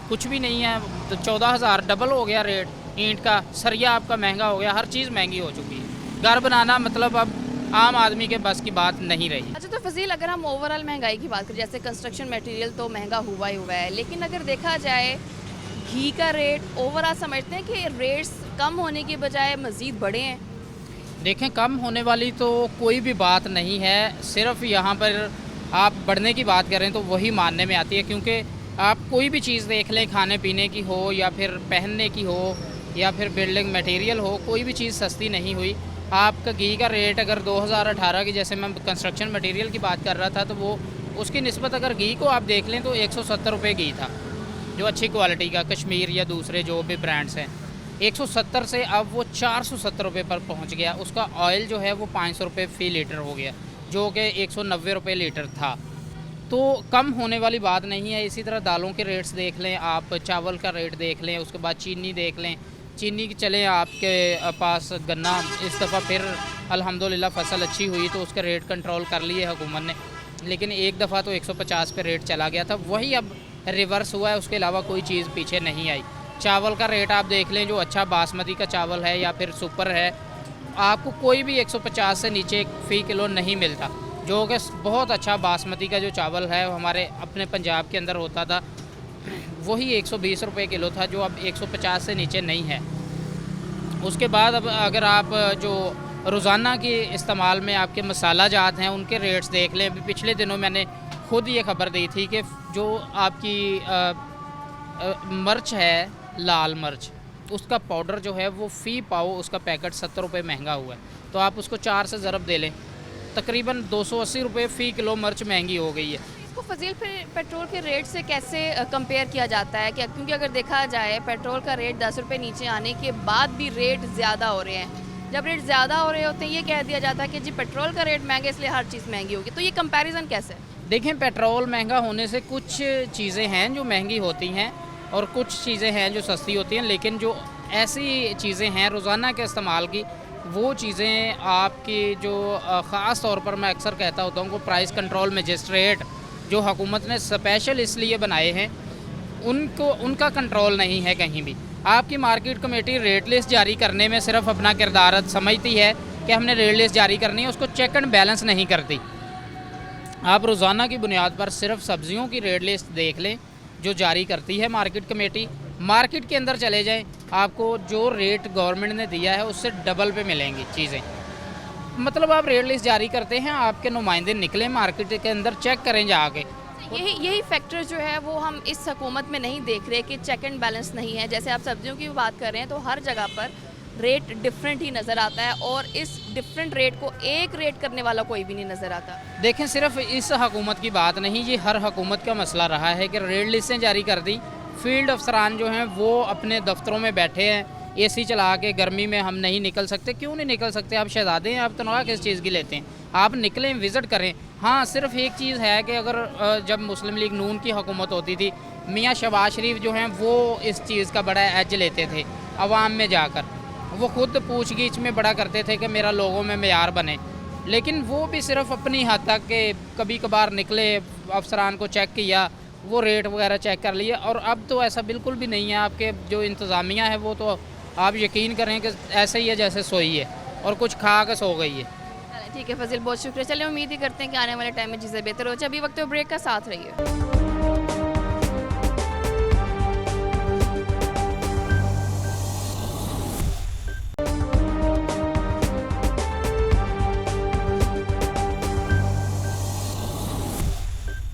कुछ भी नहीं है, तो 14,000 डबल हो गया रेट ईंट का। सरिया आपका महंगा हो गया, हर चीज़ महंगी हो चुकी है। घर बनाना मतलब अब आम आदमी के बस की बात नहीं रही। अच्छा, तो फजील अगर हम ओवरऑल महंगाई की बात करें, जैसे कंस्ट्रक्शन मटेरियल तो महंगा हुआ ही हुआ है, लेकिन अगर देखा जाए घी का रेट ओवरऑल समझते हैं कि रेट्स कम होने की बजाय मज़ीद बढ़े हैं? देखें, कम होने वाली तो कोई भी बात नहीं है, सिर्फ यहाँ पर आप बढ़ने की बात करें तो वही मानने में आती है। क्योंकि आप कोई भी चीज़ देख लें, खाने पीने की हो या फिर पहनने की हो या फिर बिल्डिंग मटेरियल हो, कोई भी चीज़ सस्ती नहीं हुई। आपका घी का रेट अगर 2018 की, जैसे मैं कंस्ट्रक्शन मटेरियल की बात कर रहा था, तो वो उसकी निस्बत अगर घी को आप देख लें तो 170 रुपये घी था, जो अच्छी क्वालिटी का कश्मीर या दूसरे जो भी ब्रांड्स हैं। 170 से अब वो 470 रुपये पर पहुंच गया। उसका ऑयल जो है वो 500 रुपये फ़ी लीटर हो गया, जो कि 190 रुपये लीटर था। तो कम होने वाली बात नहीं है। इसी तरह दालों के रेट्स देख लें आप, चावल का रेट देख लें, उसके बाद चीनी देख लें। चीनी की चलें, आपके पास गन्ना इस दफ़ा फिर अल्हम्दुलिल्लाह फसल अच्छी हुई तो उसके रेट कंट्रोल कर लिए हुकूमत ने, लेकिन एक दफ़ा तो 150 पे रेट चला गया था, वही अब रिवर्स हुआ है, उसके अलावा कोई चीज़ पीछे नहीं आई। चावल का रेट आप देख लें, जो अच्छा बासमती का चावल है या फिर सुपर है, आपको कोई भी 150 से नीचे फ़ी किलो नहीं मिलता, जो कि बहुत अच्छा बासमती का जो चावल है हमारे अपने पंजाब के अंदर होता था, वही 120 रुपये किलो था, जो अब 150 से नीचे नहीं है। उसके बाद अब अगर आप जो रोज़ाना के इस्तेमाल में आपके मसाला जात हैं उनके रेट्स देख लें। अभी पिछले दिनों मैंने खुद ये खबर दी थी कि जो आपकी मिर्च है, लाल मिर्च, उसका पाउडर जो है वो फ़ी पाव उसका पैकेट 70 रुपये महंगा हुआ है। तो आप उसको 4 से ज़रब दे लें, तकरीबन 280 रुपये फ़ी किलो मिर्च महंगी हो गई है। इसको फजील फिर पेट्रोल के रेट से कैसे कंपेयर किया जाता है? क्या क्योंकि अगर देखा जाए पेट्रोल का रेट 10 रुपये नीचे आने के बाद भी रेट ज़्यादा हो रहे हैं। जब रेट ज़्यादा हो रहे होते हैं ये कह दिया जाता है कि जी पेट्रोल का रेट महंगा इसलिए हर चीज़ महंगी होगी। तो ये कंपैरिजन कैसे है? देखें, पेट्रोल महंगा होने से कुछ चीज़ें हैं जो महंगी होती हैं और कुछ चीज़ें हैं जो सस्ती होती हैं, लेकिन जो ऐसी चीज़ें हैं रोज़ाना के इस्तेमाल की, वो चीज़ें आपकी जो ख़ास तौर पर मैं अक्सर कहता होता हूँ कि प्राइस कंट्रोल मजिस्ट्रेट जो हुकूमत ने स्पेशल इसलिए बनाए हैं, उनका कंट्रोल नहीं है कहीं भी। आपकी मार्केट कमेटी रेट लिस्ट जारी करने में सिर्फ अपना किरदार समझती है कि हमने रेट लिस्ट जारी करनी है, उसको चेक एंड बैलेंस नहीं करती। आप रोज़ाना की बुनियाद पर सिर्फ सब्ज़ियों की रेट लिस्ट देख लें जो जारी करती है मार्केट कमेटी। मार्केट के अंदर चले जाएं, आपको जो रेट गवर्नमेंट ने दिया है उससे डबल पे मिलेंगी चीज़ें। मतलब आप रेट लिस्ट जारी करते हैं, आपके नुमाइंदे निकले मार्केट के अंदर, चेक करें जाके। यही फैक्टर जो है वो हम इस हुकूमत में नहीं देख रहे कि चेक एंड बैलेंस नहीं है। जैसे आप सब्जियों की बात कर रहे हैं तो हर जगह पर रेट डिफरेंट ही नज़र आता है और इस डिफरेंट रेट को एक रेट करने वाला कोई भी नहीं नज़र आता। देखें, सिर्फ इस हुकूमत की बात नहीं, ये हर हुकूमत का मसला रहा है कि रेट लिस्टें जारी कर दी, फील्ड अफसरान जो हैं वो अपने दफ्तरों में बैठे हैं, एसी चला के गर्मी में हम नहीं निकल सकते। क्यों नहीं निकल सकते? आप शहजादे हैं, आप तनख्वाह किस चीज़ की लेते हैं? आप निकलें, विज़िट करें। हाँ, सिर्फ एक चीज़ है कि अगर जब मुस्लिम लीग नून की हुकूमत होती थी, मियाँ शहबाज शरीफ जो हैं वो इस चीज़ का बड़ा एज लेते थे अवाम में जाकर, वो खुद पूछ-गीछ में बड़ा करते थे कि मेरा लोगों में मेयार बने, लेकिन वो भी सिर्फ अपनी हद तक के कभी कभार निकले, अफसरान को चेक किया, वो रेट वगैरह चेक कर लिए। और अब तो ऐसा बिल्कुल भी नहीं है। आपके जो इंतज़ामिया है वो तो आप यकीन करें कि ऐसे ही है जैसे सोई है और कुछ खा के सो गई है। ठीक है फजील, बहुत शुक्रिया। चलिए उम्मीद ही करते हैं कि आने वाले टाइम में चीज़ें बेहतर हो जाए। अभी वक्त ब्रेक का साथ रहिए।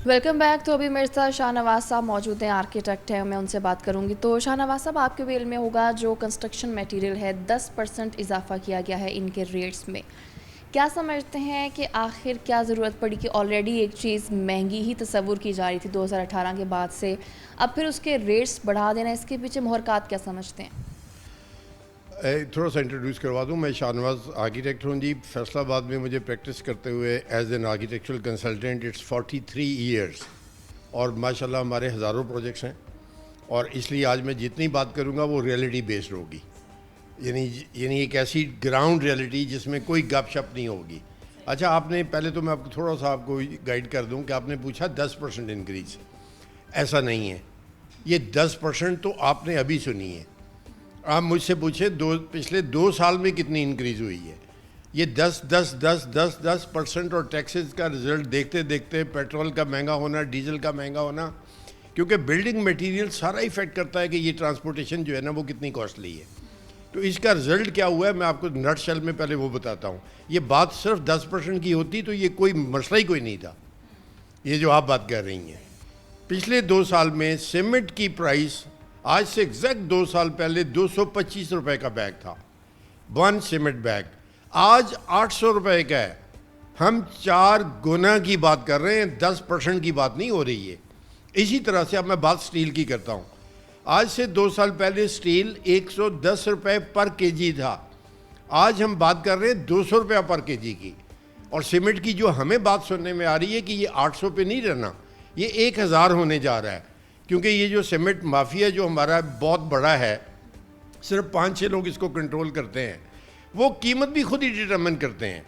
Welcome back. तो अभी मेरे साथ शाहनवाज साहब मौजूद हैं, आर्किटेक्ट हैं, मैं उनसे बात करूंगी। तो शाहनवाज साहब, आपके वेल में होगा जो कंस्ट्रक्शन मटेरियल है 10% इजाफा किया गया है इनके रेट्स में, क्या समझते हैं कि आखिर क्या ज़रूरत पड़ी कि ऑलरेडी एक चीज़ महंगी ही तस्वुर की जा रही थी 2018 के बाद से, अब फिर उसके रेट्स बढ़ा देना, इसके पीछे मुहरकात क्या समझते हैं? थोड़ा सा इंट्रोड्यूस करवा दूं। मैं शाहनवाज आर्किटेक्ट हूं जी। फैसलाबाद में मुझे प्रैक्टिस करते हुए as an architectural consultant it's 43 years और माशाल्लाह हमारे हज़ारों प्रोजेक्ट्स हैं और इसलिए आज मैं जितनी बात करूंगा वो रियलिटी बेस्ड होगी, यानी एक ऐसी ग्राउंड रियलिटी जिसमें कोई गपशप नहीं होगी। अच्छा, आपने पहले तो मैं आपको थोड़ा सा आपको गाइड कर दूं कि आपने पूछा 10% इंक्रीज़, ऐसा नहीं है। ये 10% तो आपने अभी सुनी है। आप मुझसे पूछे पिछले 2 साल में कितनी इंक्रीज़ हुई है। ये 10% और टैक्सेस का रिज़ल्ट देखते देखते पेट्रोल का महंगा होना, डीजल का महंगा होना, क्योंकि बिल्डिंग मटेरियल सारा इफ़ेक्ट करता है कि ये ट्रांसपोर्टेशन जो है ना वो कितनी कॉस्टली है। तो इसका रिज़ल्ट क्या हुआ है मैं आपको नट शेल में पहले वो बताता हूँ। ये बात सिर्फ 10% की होती तो ये कोई मसला ही कोई नहीं था, ये जो आप बात कर रही हैं। पिछले 2 साल में सीमेंट की प्राइस आज से एग्जैक्ट 2 साल पहले 225 रुपये का बैग था, 1 सीमेंट बैग, आज 800 रुपये का है। हम 4 गुना की बात कर रहे हैं, 10% की बात नहीं हो रही है। इसी तरह से अब मैं बात स्टील की करता हूँ। आज से 2 साल पहले स्टील 110 रुपये पर केजी था, आज हम बात कर रहे हैं 200 रुपये पर केजी की। और सीमेंट की जो हमें बात सुनने में आ रही है कि ये 800 पे नहीं रहना, ये 1000 होने जा रहा है, क्योंकि ये जो सीमेंट माफिया जो हमारा बहुत बड़ा है, सिर्फ 5-6 लोग इसको कंट्रोल करते हैं। वो कीमत भी खुद ही डिटरमिन करते हैं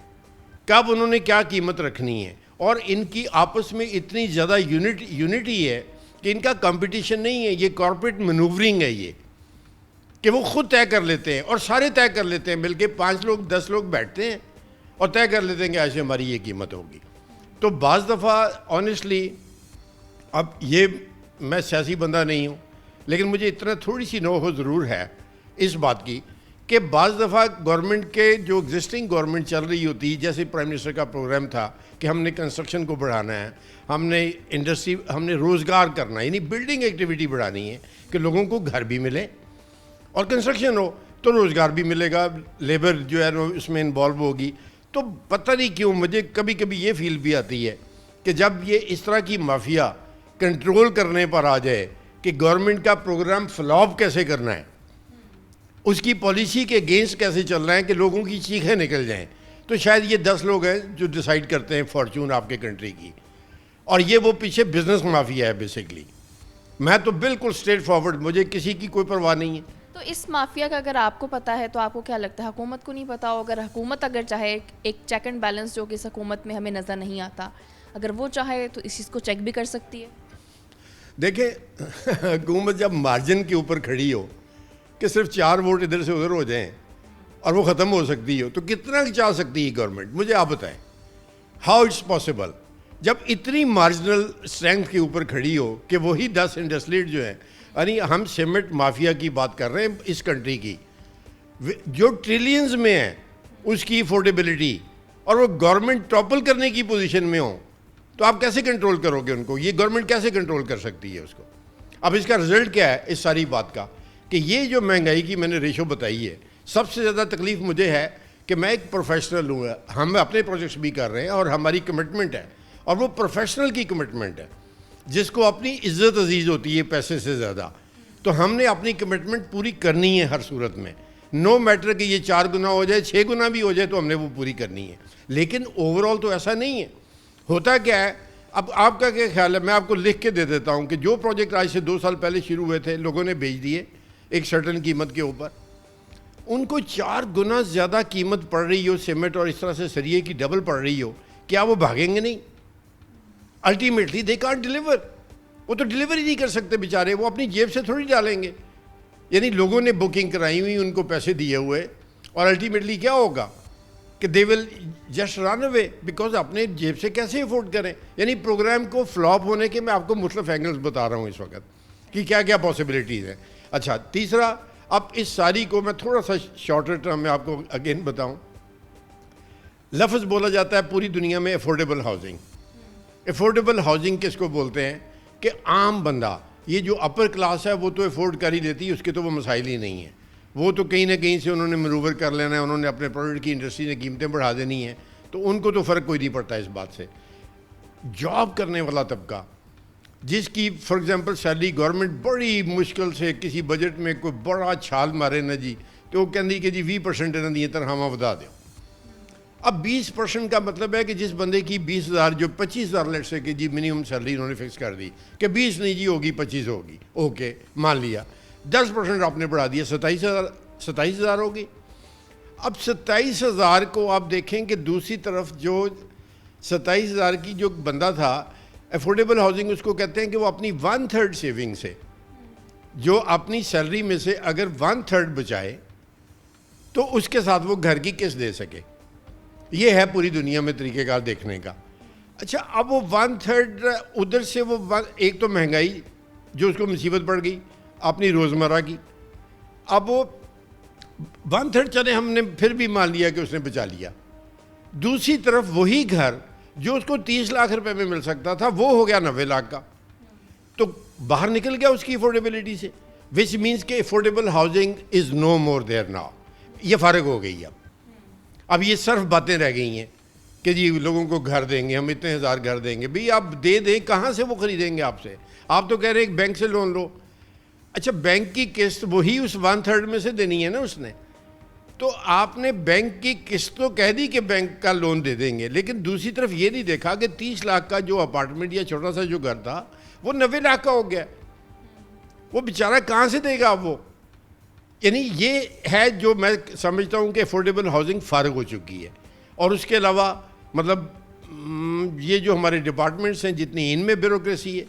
कब उन्होंने क्या कीमत रखनी है, और इनकी आपस में इतनी ज़्यादा यूनिटी है कि इनका कंपटीशन नहीं है, ये कॉर्पोरेट मैनूवरिंग है, ये कि वो खुद तय कर लेते हैं और सारे तय कर लेते हैं, मिलके 5 लोग 10 लोग बैठते हैं और तय कर लेते हैं कि ऐसे हमारी ये कीमत होगी। तो बाज़ दफ़ा ऑनेस्टली, अब ये मैं सियासी बंदा नहीं हूँ, लेकिन मुझे इतना थोड़ी सी नोह ज़रूर है इस बात की कि बाज़ दफ़ा गवर्नमेंट के जो एग्जिस्टिंग गवर्नमेंट चल रही होती है, जैसे प्राइम मिनिस्टर का प्रोग्राम था कि हमने कंस्ट्रक्शन को बढ़ाना है, हमने इंडस्ट्री, हमने रोज़गार करना है, यानी बिल्डिंग एक्टिविटी बढ़ानी है कि लोगों को घर भी मिले और कंस्ट्रक्शन हो तो रोज़गार भी मिलेगा, लेबर जो है उसमें इन्वॉल्व होगी। तो पता नहीं क्यों मुझे कभी कभी ये फील भी आती है कि जब ये इस तरह की माफिया कंट्रोल करने पर आ जाए कि गवर्नमेंट का प्रोग्राम फ्लॉप कैसे करना है, उसकी पॉलिसी के अगेंस्ट कैसे चलना है कि लोगों की चीखें निकल जाएं, तो शायद ये 10 लोग हैं जो डिसाइड करते हैं फॉर्चून आपके कंट्री की, और ये वो पीछे बिजनेस माफिया है बेसिकली। मैं तो बिल्कुल स्ट्रेट फॉरवर्ड, मुझे किसी की कोई परवाह नहीं है। तो इस माफिया का अगर आपको पता है तो आपको क्या लगता है हुकूमत को नहीं पता हो? अगर हुकूमत अगर चाहे एक चेक एंड बैलेंस जो कि इस हुकूमत में हमें नज़र नहीं आता, अगर वो चाहे तो इस चीज़ को चेक भी कर सकती है। देखें हुकूमत जब मार्जिन के ऊपर खड़ी हो कि सिर्फ 4 वोट इधर से उधर हो जाएं और वो ख़त्म हो सकती हो, तो कितना चाह सकती है गवर्नमेंट? मुझे आप बताएं, हाउ इट्स पॉसिबल जब इतनी मार्जिनल स्ट्रेंथ के ऊपर खड़ी हो कि वही 10 इंडस्ट्रियल जो हैं, यानी हम सीमेंट माफिया की बात कर रहे हैं इस कंट्री की जो ट्रिलियंस में है, उसकी अफोर्डेबिलिटी, और वो गवर्नमेंट टॉपल करने की पोजीशन में हो, तो आप कैसे कंट्रोल करोगे उनको? ये गवर्नमेंट कैसे कंट्रोल कर सकती है उसको? अब इसका रिजल्ट क्या है इस सारी बात का कि ये जो महंगाई की मैंने रेशो बताई है, सबसे ज़्यादा तकलीफ मुझे है कि मैं एक प्रोफेशनल हूँ, हम अपने प्रोजेक्ट्स भी कर रहे हैं और हमारी कमिटमेंट है, और वो प्रोफेशनल की कमिटमेंट है जिसको अपनी इज्जत अजीज़ होती है पैसे से ज़्यादा। तो हमने अपनी कमिटमेंट पूरी करनी है हर सूरत में, नो मैटर कि ये 4 गुना हो जाए, 6 गुना भी हो जाए, तो हमने वो पूरी करनी है। लेकिन ओवरऑल तो ऐसा नहीं है। होता क्या है, अब आपका क्या ख्याल है? मैं आपको लिख के दे देता हूँ कि जो प्रोजेक्ट आज से 2 साल पहले शुरू हुए थे, लोगों ने बेच दिए एक सर्टन कीमत के ऊपर, उनको 4 गुना ज़्यादा कीमत पड़ रही हो सीमेंट और इस तरह से सरिये की डबल पड़ रही हो, क्या वो भागेंगे नहीं? अल्टीमेटली दे कांट डिलीवर, वो तो डिलीवर ही नहीं कर सकते बेचारे, वो अपनी जेब से थोड़ी डालेंगे। यानी लोगों ने बुकिंग कराई हुई, उनको पैसे दिए हुए, और अल्टीमेटली क्या होगा कि they will just run away, because अपने जेब से कैसे अफोर्ड करें। यानी प्रोग्राम को फ्लॉप होने के मैं आपको मुख्तलिफ एंगल्स बता रहा हूँ इस वक्त कि क्या क्या पॉसिबिलिटीज़ हैं। अच्छा, तीसरा, अब इस सारी को मैं थोड़ा सा शॉर्टर टर्म में आपको अगेन बताऊँ। लफ्ज़ बोला जाता है पूरी दुनिया में अफोर्डेबल हाउसिंग। अफोर्डेबल हाउसिंग किसको बोलते हैं कि आम बंदा, ये जो अपर क्लास है वो तो अफोर्ड कर ही लेती है, उसके तो वो मसाइल ही नहीं है, वो तो कहीं ना कहीं से उन्होंने मनूवर कर लेना है, उन्होंने अपने प्रोडक्ट की इंडस्ट्री ने कीमतें बढ़ा देनी है, तो उनको तो फ़र्क कोई नहीं पड़ता इस बात से। जॉब करने वाला तबका जिसकी फॉर एग्जांपल सैलरी गवर्नमेंट बड़ी मुश्किल से किसी बजट में कोई बड़ा छाल मारे ना जी, तो वो कहती कि जी 20% इन्होंने दी तनख्वाह वधा दो। अब 20% का मतलब है कि जिस बंदे की 20,000 जो 25,000 लेट से कि जी मिनिमम सैलरी उन्होंने फिक्स कर दी कि 20 नहीं जी होगी 25 होगी, ओके मान लिया, 10% आपने बढ़ा दिया, 27,000 होगी। अब 27,000 को आप देखें कि दूसरी तरफ जो 27,000 की जो बंदा था, अफोर्डेबल हाउसिंग उसको कहते हैं कि वो अपनी 1/3 सेविंग से, जो अपनी सैलरी में से अगर 1/3 बचाए तो उसके साथ वो घर की किस्त दे सके। ये है पूरी दुनिया में तरीक़ेकार देखने का। अच्छा, अब वो 1/3 उधर से वो एक तो महंगाई जो उसको मुसीबत पड़ गई अपनी रोज़मर्रा की, अब वो 1/3 चले हमने फिर भी मान लिया कि उसने बचा लिया। दूसरी तरफ वही घर जो उसको 30 लाख रुपए में मिल सकता था वो हो गया 90 लाख का, तो बाहर निकल गया उसकी अफोर्डेबिलिटी से, विच मीन्स कि affordable housing is no more there now. ये फ़र्क हो गई अब ये सिर्फ बातें रह गई हैं कि जी लोगों को घर देंगे, हम इतने हज़ार घर देंगे। भाई आप दे दें, कहाँ से वो ख़रीदेंगे आपसे? आप तो कह रहे हैं एक बैंक से लोन लो। अच्छा, बैंक की किस्त वही उस 1/3 में से देनी है ना उसने, तो आपने बैंक की किस्त तो कह दी कि बैंक का लोन दे देंगे, लेकिन दूसरी तरफ ये नहीं देखा कि 30 लाख का जो अपार्टमेंट या छोटा सा जो घर था वो 90 लाख का हो गया। वो बेचारा कहाँ से देगा वो? यानी ये है जो मैं समझता हूँ कि अफोर्डेबल हाउसिंग फ़ारिग हो चुकी है। और उसके अलावा मतलब ये जो हमारे डिपार्टमेंट्स हैं जितनी, इनमें ब्यूरोक्रेसी है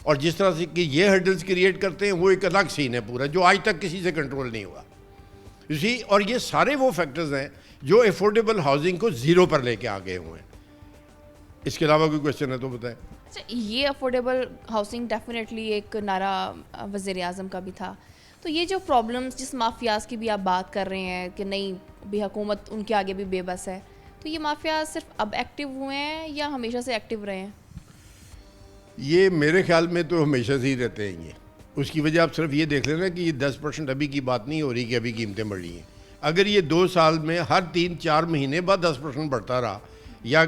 और जिस तरह से कि ये हर्डल्स क्रिएट करते हैं वो एक अलग सीन है पूरा, जो आज तक किसी से कंट्रोल नहीं हुआ। इसी और ये सारे वो फैक्टर्स हैं जो अफोर्डेबल हाउसिंग को ज़ीरो पर लेके आ गए हुए हैं। इसके अलावा कोई क्वेश्चन है तो बताएं। अच्छा, ये अफोर्डेबल हाउसिंग डेफिनेटली एक नारा वज़ीर आज़म का भी था। तो ये जो प्रॉब्लम्स जिस माफियाज की भी आप बात कर रहे हैं कि नहीं भी हुकूमत उनके आगे भी बेबस है, तो ये माफियाज सिर्फ अब एक्टिव हुए हैं या हमेशा से एक्टिव रहे हैं? ये मेरे ख्याल में तो हमेशा से ही रहते हैं। ये उसकी वजह आप सिर्फ ये देख लेना कि ये 10% अभी की बात नहीं हो रही कि अभी कीमतें बढ़ी हैं। अगर ये 2 साल में हर 3-4 महीने बाद 10% बढ़ता रहा या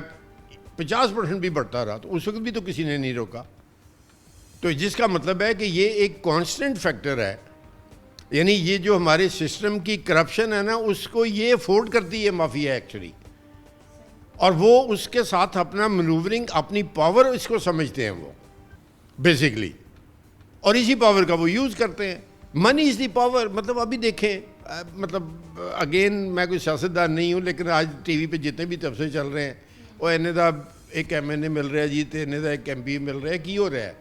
50% भी बढ़ता रहा तो उस वक्त भी तो किसी ने नहीं रोका। तो जिसका मतलब है कि ये एक कांस्टेंट फैक्टर है, यानी ये जो हमारे सिस्टम की करप्शन है ना, उसको ये अफोर्ड करती है माफिया एक्चुअली, और वो उसके साथ अपना मनूवरिंग, अपनी पावर इसको समझते हैं वो बेसिकली, और इसी पावर का वो यूज़ करते हैं। Money is the power. मतलब अभी देखें, मतलब अगेन मैं कोई सियासतदान नहीं हूँ, लेकिन आज टीवी पे जितने भी तबसे चल रहे हैं वो इन्हें दा एक MNA मिल रहा है जी, तो इन्हें दा एक MP मिल रहा है, की हो रहा है?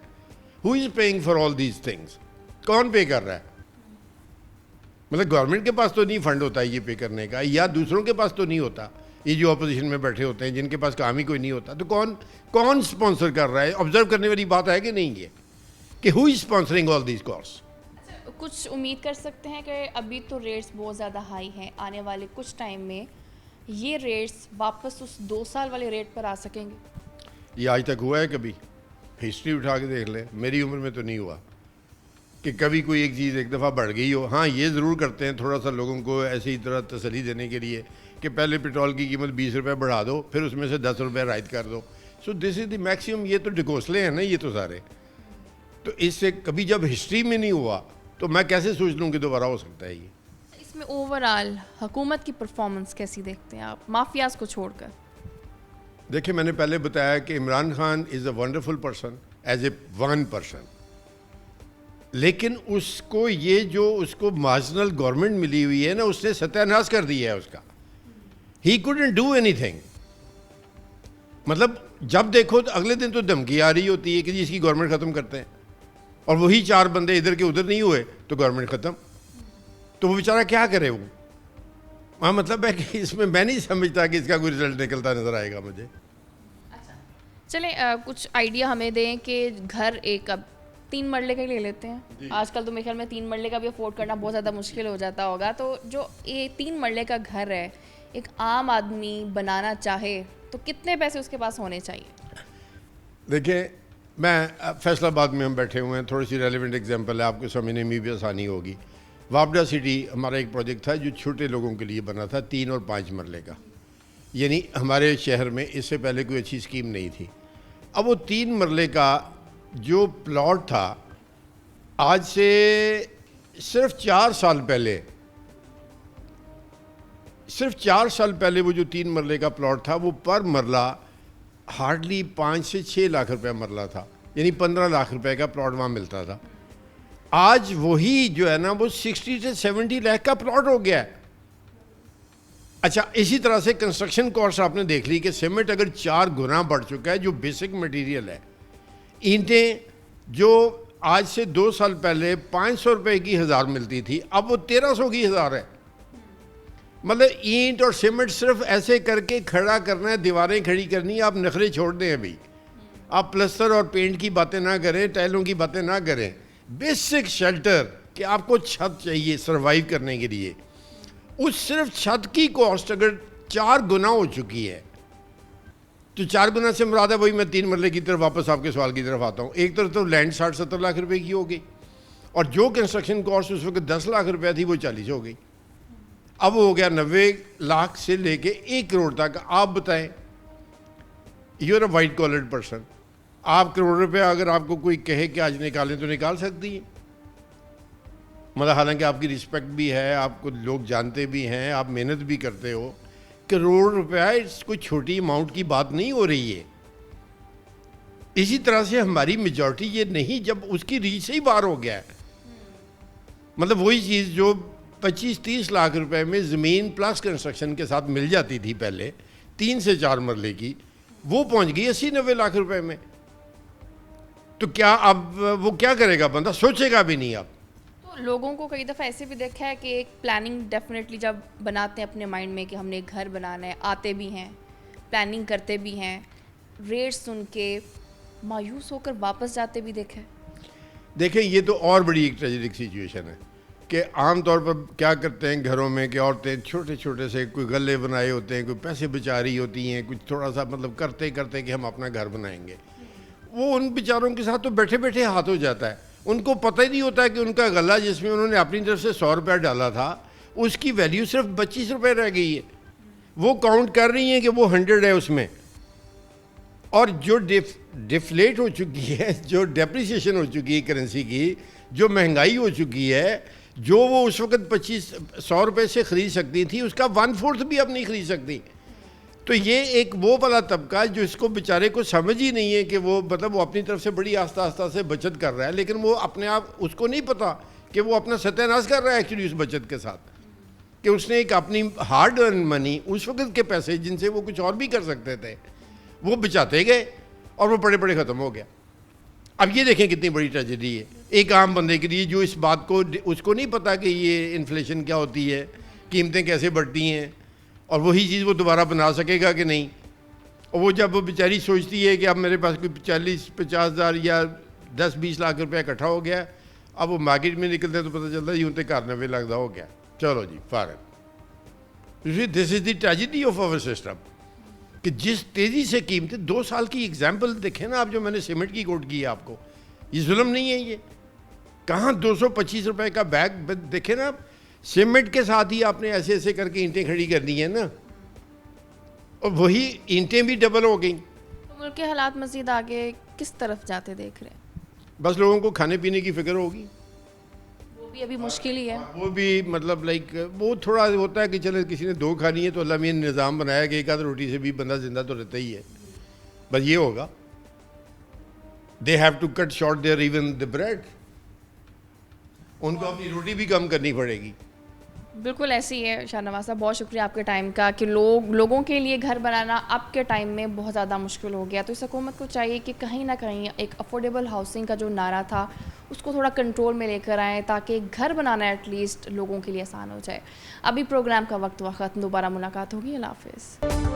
Who is paying for all these things? कौन पे कर रहा है? मतलब गवर्नमेंट के पास तो नहीं फंड होता है ये पे करने का, या दूसरों के पास तो नहीं होता, ये जो अपोजिशन में बैठे होते हैं जिनके पास काम ही कोई नहीं होता, तो कौन स्पॉन्सर कर रहा है? ऑब्जर्व करने वाली बात है कि नहीं ये, कि who is sponsoring all these cost? कुछ उम्मीद कर सकते हैं कि अभी तो रेट्स बहुत ज़्यादा हाई हैं, आने वाले कुछ टाइम में ये रेट्स वापस उस 2 साल वाले रेट पर आ सकेंगे? ये आज तक हुआ है कभी? हिस्ट्री उठा के देख लें, मेरी उम्र में तो नहीं हुआ कि कभी कोई एक चीज़ एक दफ़ा बढ़ गई हो। हाँ, ये ज़रूर करते हैं थोड़ा सा लोगों को ऐसी तरह तसल्ली देने के लिए कि पहले पेट्रोल की कीमत 20 रुपये बढ़ा दो, फिर उसमें से 10 रुपये राइट कर दो। So this is the maximum. ये तो ढकोसले हैं ना ये तो सारे। तो इससे कभी जब हिस्ट्री में नहीं हुआ तो मैं कैसे सोच लूँ कि दोबारा हो सकता है ये? इसमें ओवरऑल हुकूमत की परफॉर्मेंस कैसी देखते हैं आप, माफियाज को छोड़कर? देखिए, मैंने पहले बताया कि Imran Khan is a wonderful person as a one person, लेकिन उसको ये जो उसको मार्जिनल गवर्नमेंट मिली हुई है ना, उसने सत्यानाश कर दिया है उसका। He couldn't do anything. मतलब जब देखो तो अगले दिन तो धमकी आ रही होती है कि जी इसकी गवर्नमेंट ख़त्म करते हैं, और वही 4 बंदे इधर के उधर नहीं हुए तो गवर्नमेंट ख़त्म। तो वो बेचारा क्या करे वो? हाँ, मतलब है कि इसमें मैं नहीं समझता कि इसका कोई रिजल्ट निकलता नज़र आएगा मुझे। चलें, कुछ आइडिया हमें दें कि घर एक अब 3 मरले का ही ले लेते हैं। आजकल तो मेरे ख्याल में 3 मरले का भी अफोर्ड करना बहुत ज़्यादा मुश्किल हो जाता होगा। तो जो ये 3 मरले का घर है, एक आम आदमी बनाना चाहे तो कितने पैसे उसके पास होने चाहिए? देखिए, मैं फैसलाबाद में हम बैठे हुए हैं, थोड़ी सी रेलिवेंट एग्जांपल है, आपको समझने में भी आसानी होगी। वापडा सिटी हमारा एक प्रोजेक्ट था जो छोटे लोगों के लिए बना था, 3 और 5 मरले का। यानी हमारे शहर में इससे पहले कोई अच्छी स्कीम नहीं थी। अब वो 3 मरले का जो प्लॉट था, आज से सिर्फ 4 साल पहले वो जो 3 मरले का प्लॉट था, वो पर मरला हार्डली 5 से 6 लाख रुपए मरला था, यानी 15 लाख रुपए का प्लॉट वहाँ मिलता था। आज वही जो है ना वो 60 से 70 लाख का प्लॉट हो गया है। अच्छा, इसी तरह से कंस्ट्रक्शन कॉस्ट आपने देख ली कि सीमेंट अगर 4 गुना बढ़ चुका है, जो बेसिक मटेरियल है। ईंटें जो आज से 2 साल पहले 500 रुपये की 1000 मिलती थी, अब वो 1300 की 1000 है। मतलब ईंट और सीमेंट सिर्फ ऐसे करके खड़ा करना है, दीवारें खड़ी करनी है। आप नखरे छोड़ दें, अभी आप प्लस्तर और पेंट की बातें ना करें, टाइलों की बातें ना करें। बेसिक शेल्टर कि आपको छत चाहिए सर्वाइव करने के लिए, उस सिर्फ छत की कॉस्ट अगर 4 गुना हो चुकी है, तो 4 गुना से मुराद है वही मैं 3 मरले की तरफ वापस आपके सवाल की तरफ आता हूँ। एक तरफ तो लैंड 60-70 लाख रुपए की हो गई, और जो कंस्ट्रक्शन कॉस्ट उस वक्त 10 लाख रुपया थी वो 40 हो गई। अब हो गया 90 लाख से लेके 1 करोड़ तक। आप बताएं, you are a white collared person, आप करोड़ रुपया अगर आपको कोई कहे कि आज निकालें तो निकाल सकती है। मतलब हालांकि आपकी रिस्पेक्ट भी है, आपको लोग जानते भी हैं, आप मेहनत भी करते हो। करोड़ रुपया कोई छोटी अमाउंट की बात नहीं हो रही है। इसी तरह से हमारी मेजॉरिटी ये नहीं, जब उसकी रीच से ही बाहर हो गया है। मतलब वही चीज़ जो 25-30 लाख रुपए में ज़मीन प्लस कंस्ट्रक्शन के साथ मिल जाती थी पहले 3 से 4 मरले की, वो पहुंच गई 80-90 लाख रुपए में। तो क्या अब वो क्या करेगा, बंदा सोचेगा भी नहीं अब। तो लोगों को कई दफ़ा ऐसे भी देखा है कि एक प्लानिंग डेफिनेटली जब बनाते हैं अपने माइंड में कि हमने एक घर बनाना है, आते भी हैं, प्लानिंग करते भी हैं, रेट सुन के मायूस होकर वापस जाते भी देखा है। देखें, ये तो और बड़ी एक ट्रेजिक सिचुएशन है कि आम तौर पर क्या करते हैं घरों में कि औरतें छोटे छोटे से कोई गले बनाए होते हैं, कोई पैसे बचा रही होती हैं, कुछ थोड़ा सा मतलब करते करते कि हम अपना घर बनाएंगे। वो उन बेचारों के साथ तो बैठे बैठे हाथ हो जाता है। उनको पता ही नहीं होता है कि उनका गला जिसमें उन्होंने अपनी तरफ से 100 रुपया डाला था उसकी वैल्यू सिर्फ 25 रुपये रह गई है। वो काउंट कर रही हैं कि वो 100 है उसमें, और जो डिफ्लेट हो चुकी है, जो डेप्रिसिएशन हो चुकी है करेंसी की, जो महंगाई हो चुकी है, जो वो उस वक्त 100 रुपये से ख़रीद सकती थी उसका 1/4 भी अब नहीं ख़रीद सकती। तो ये एक वो वाला तबका जो इसको बेचारे को समझ ही नहीं है कि वो मतलब वो अपनी तरफ से बड़ी आस्ता आस्ता से बचत कर रहा है, लेकिन वो अपने आप उसको नहीं पता कि वो अपना सत्यानाश कर रहा है एक्चुअली उस बचत के साथ, कि उसने एक अपनी हार्ड अर्न मनी, उस वक्त के पैसे जिनसे वो कुछ और भी कर सकते थे, वो बचाते गए और वो पड़े पड़े ख़त्म हो गया। अब ये देखें कितनी बड़ी ट्रेजेडी है एक आम बंदे के लिए जो इस बात को, उसको नहीं पता कि ये इन्फ्लेशन क्या होती है, कीमतें कैसे बढ़ती हैं, और वही चीज़ वो दोबारा बना सकेगा कि नहीं। और वो जब वो बेचारी सोचती है कि अब मेरे पास कोई 40-50 हज़ार या 10-20 लाख रुपया इकट्ठा हो गया, अब वो मार्केट में निकलते तो पता चलता है यूँ तो घर नवे लगता हो गया, चलो जी फारग। This is the tragedy of our system कि जिस तेज़ी से कीमतें, 2 साल की एग्जाम्पल देखें ना आप, जो मैंने सीमेंट की कोट की है आपको, ये जुल्म नहीं है, ये कहाँ 225 रुपए का बैग देखे ना आप, सीमेंट के साथ ही आपने ऐसे ऐसे करके ईंटें खड़ी कर दी हैं ना, और वही ईंटें भी डबल हो गई। तो मुल्क के हालात मज़ीद आगे किस तरफ जाते देख रहे हैं? बस लोगों को खाने पीने की फिक्र होगी, वो भी अभी मुश्किल ही है। वो भी मतलब लाइक वो थोड़ा होता है कि चले किसी ने 2 खानी है तो अल्लाह मियां ने निज़ाम बनाया कि एक आध रोटी से भी बंदा जिंदा तो रहता ही है। बस ये होगा, they have to cut short their even the bread, उनको अपनी रोटी भी कम करनी पड़ेगी। बिल्कुल ऐसी ही है शाहनवाज साहब, बहुत शुक्रिया आपके टाइम का कि लोगों के लिए घर बनाना अब के टाइम में बहुत ज़्यादा मुश्किल हो गया। तो इस हुकूमत को चाहिए कि कहीं ना कहीं एक अफोर्डेबल हाउसिंग का जो नारा था उसको थोड़ा कंट्रोल में लेकर आएँ, ताकि घर बनाना एटलीस्ट लोगों के लिए आसान हो जाए। अभी प्रोग्राम का वक्त हुआ ख़त्म, दोबारा मुलाकात होगी, अल्लाह हाफ़िज़।